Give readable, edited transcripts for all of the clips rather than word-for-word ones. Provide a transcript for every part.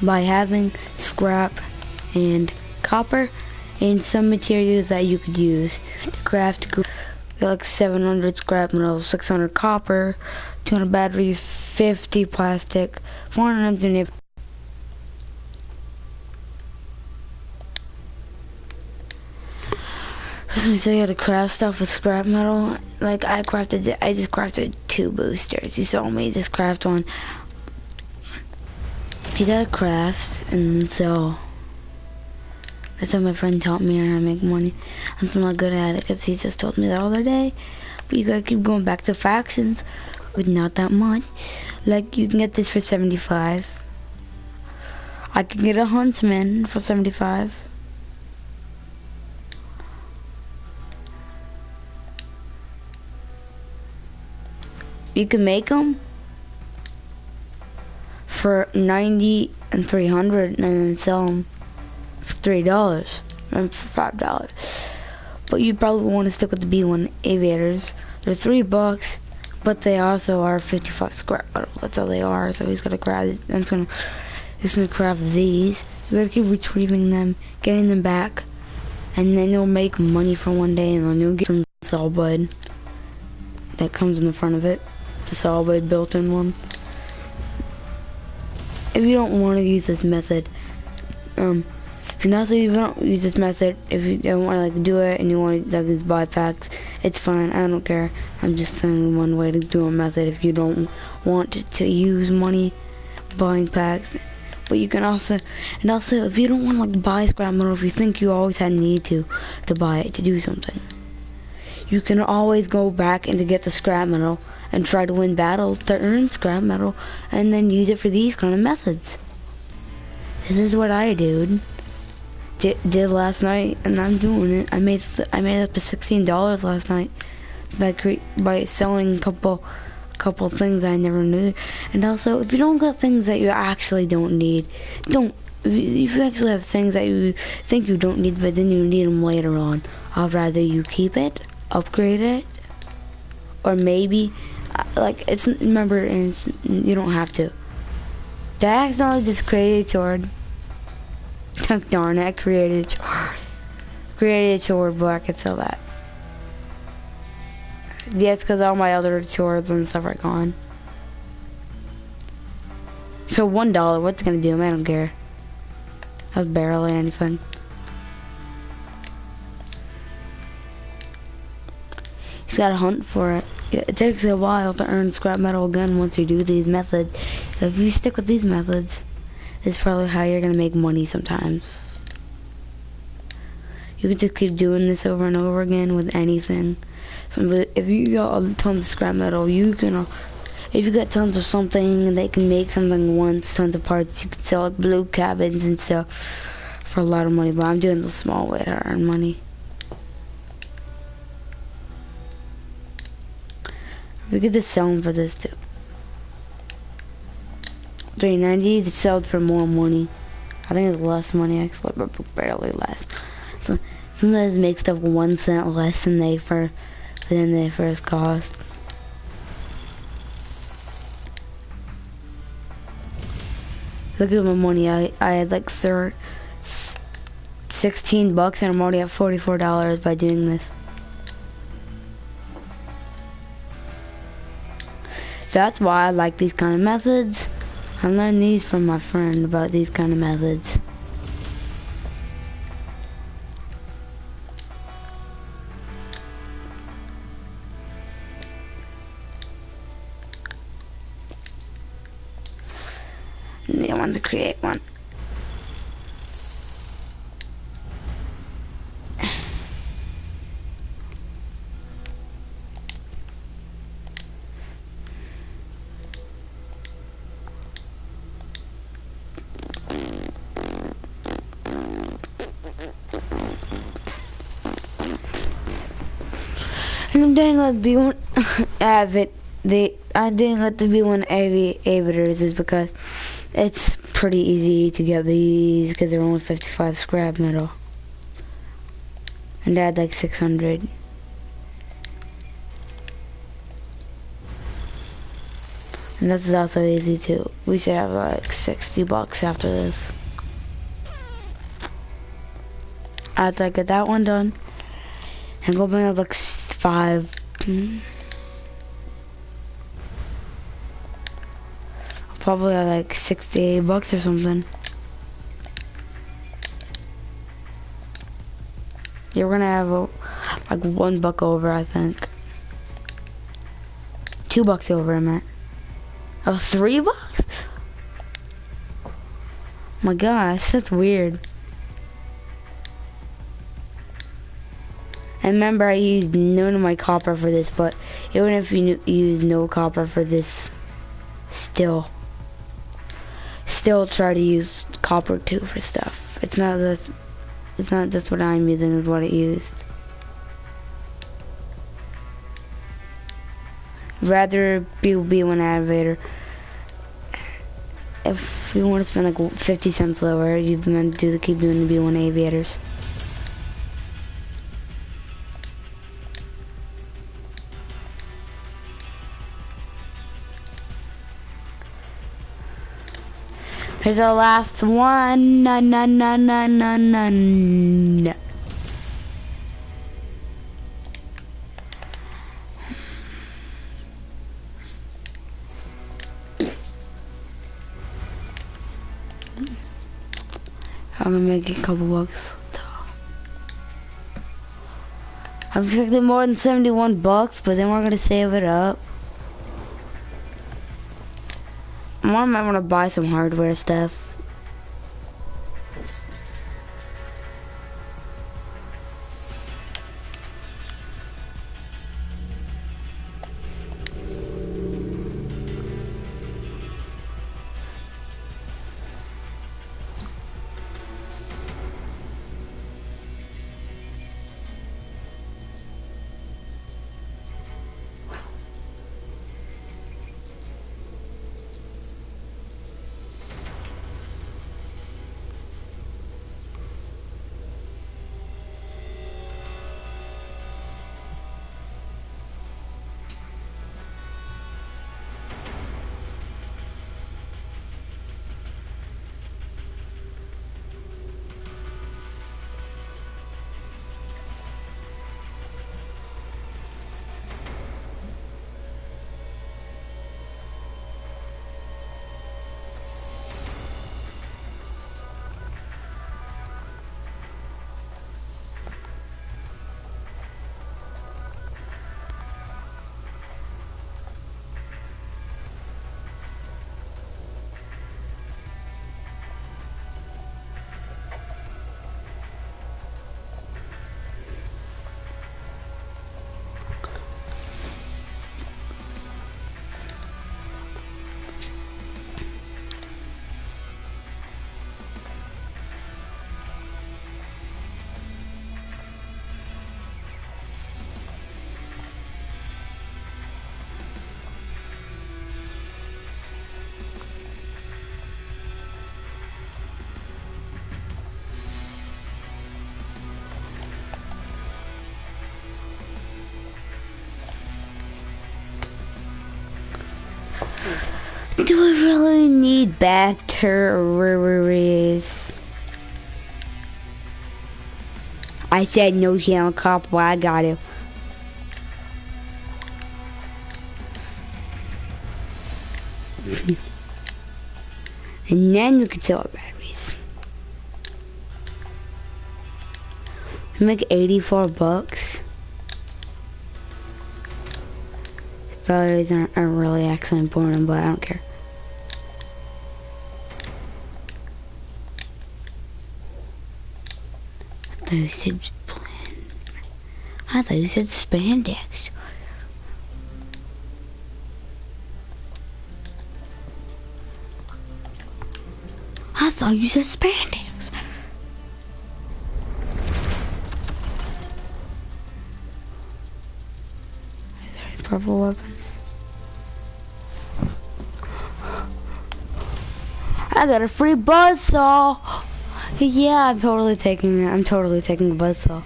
by having scrap and copper and some materials that you could use to craft. Like 700 scrap metal, 600 copper, 200 batteries, 50 plastic, 400 engineer. So you had to craft stuff with scrap metal. Like I just crafted 2 boosters. You saw me just craft one. You gotta craft, and so that's how my friend taught me how to make money. I'm still not good at it because he just told me the other day. But you gotta keep going back to factions with not that much. Like you can get this for 75. I can get a huntsman for 75. You can make them for 90 and 300 and then sell them for $3 and for $5. But you probably want to stick with the B1 aviators. They're $3, but they also are 55 scrap metal. That's how they are. So he's gonna grab it. I'm just gonna grab these. You gotta keep retrieving them, getting them back, and then you'll make money for one day, and then you'll get some saw blade that comes in the front of it. The saw blade built-in one. If you don't want to use this method, and also if you don't use this method, if you don't want to like do it and you want to like just buy packs, it's fine. I don't care. I'm just saying one way to do a method if you don't want to use money buying packs. But you can also, and also if you don't want to like buy scrap metal, if you think you always had need to buy it to do something, you can always go back and to get the scrap metal and try to win battles to earn scrap metal and then use it for these kind of methods. This is what I did last night, and I'm doing it. I made it up to $16 last night by selling a couple things I never knew. And also, if you don't got things that you actually don't need, if you actually have things that you think you don't need but then you need them later on, I'd rather you keep it, upgrade it, or maybe like remember, you don't have to. Did I accidentally just create a sword? Darn it, I created a sword. Created a sword, but I could sell that. Yeah, it's because all my other swords and stuff are gone. So $1, what's it gonna do? I don't care. That's barely anything. You just gotta hunt for it. It takes a while to earn scrap metal again once you do these methods. If you stick with these methods, this is probably how you're gonna make money sometimes. You can just keep doing this over and over again with anything. So if you got a ton of scrap metal, you can, if you got tons of something, they can make something once, tons of parts, you can sell like blue cabins and stuff for a lot of money, but I'm doing the small way to earn money. We could just sell them for this too. $3.90 to sell it for more money. I think it's less money actually, but barely less. So sometimes make stuff 1 cent less than they first cost. Look at my money. I had like 16 bucks and I'm already at $44 by doing this. That's why I like these kind of methods. I learned these from my friend about these kind of methods. And I want to create one. And I'm doing like B1 Avid. I didn't let the B1 aviators is because it's pretty easy to get these because they're only 55 scrap metal. And I had like 600. And this is also easy too. We should have like 60 bucks after this. After I get that one done, and go bring up like 5. Probably like 68 bucks or something. You're gonna have like $1 over, I think. $2 over, I meant. Oh, $3? My gosh, that's weird. And remember, I used none of my copper for this, but even if you use no copper for this, still try to use copper too for stuff. It's not just what I'm using, it's what it used. Rather be one elevator. If you want to spend like 50 cents lower, you've been keep doing the B1 aviators. Here's the last one. I'm gonna make a couple bucks. I've expected more than 71 bucks, but then we're gonna save it up. I might want to buy some hardware stuff. Do I really need batteries? I said no sound cop, well, I got it. And then we can sell our batteries. We make 84 bucks. Batteries aren't really actually important, but I don't care. I thought you said I thought you said spandex. I thought you said spandex. Are there any purple weapons? I got a free buzzsaw. Yeah, I'm totally taking it. I'm totally taking a buzzsaw.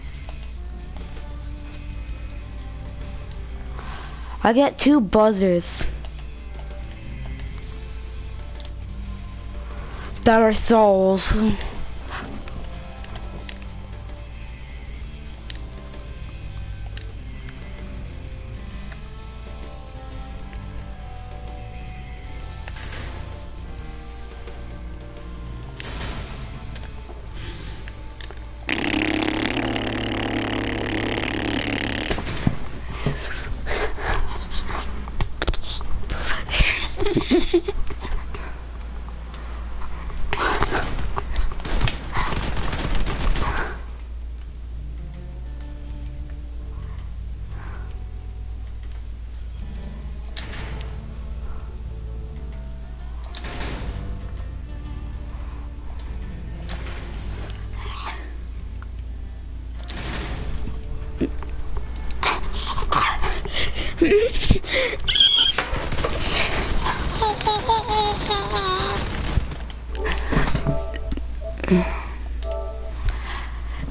I get 2 buzzers. that are souls.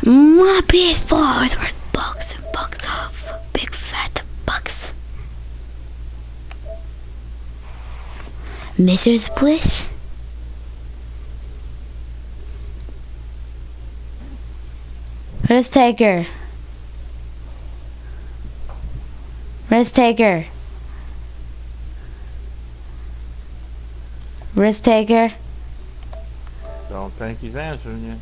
My PS4 is worth bucks and bucks of big fat bucks. Mrs. Bliss? Risk taker. Risk taker. Risk taker. Don't think he's answering you.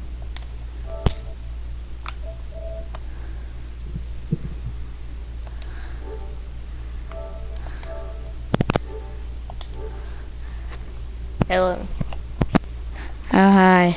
Hello. Oh, hi.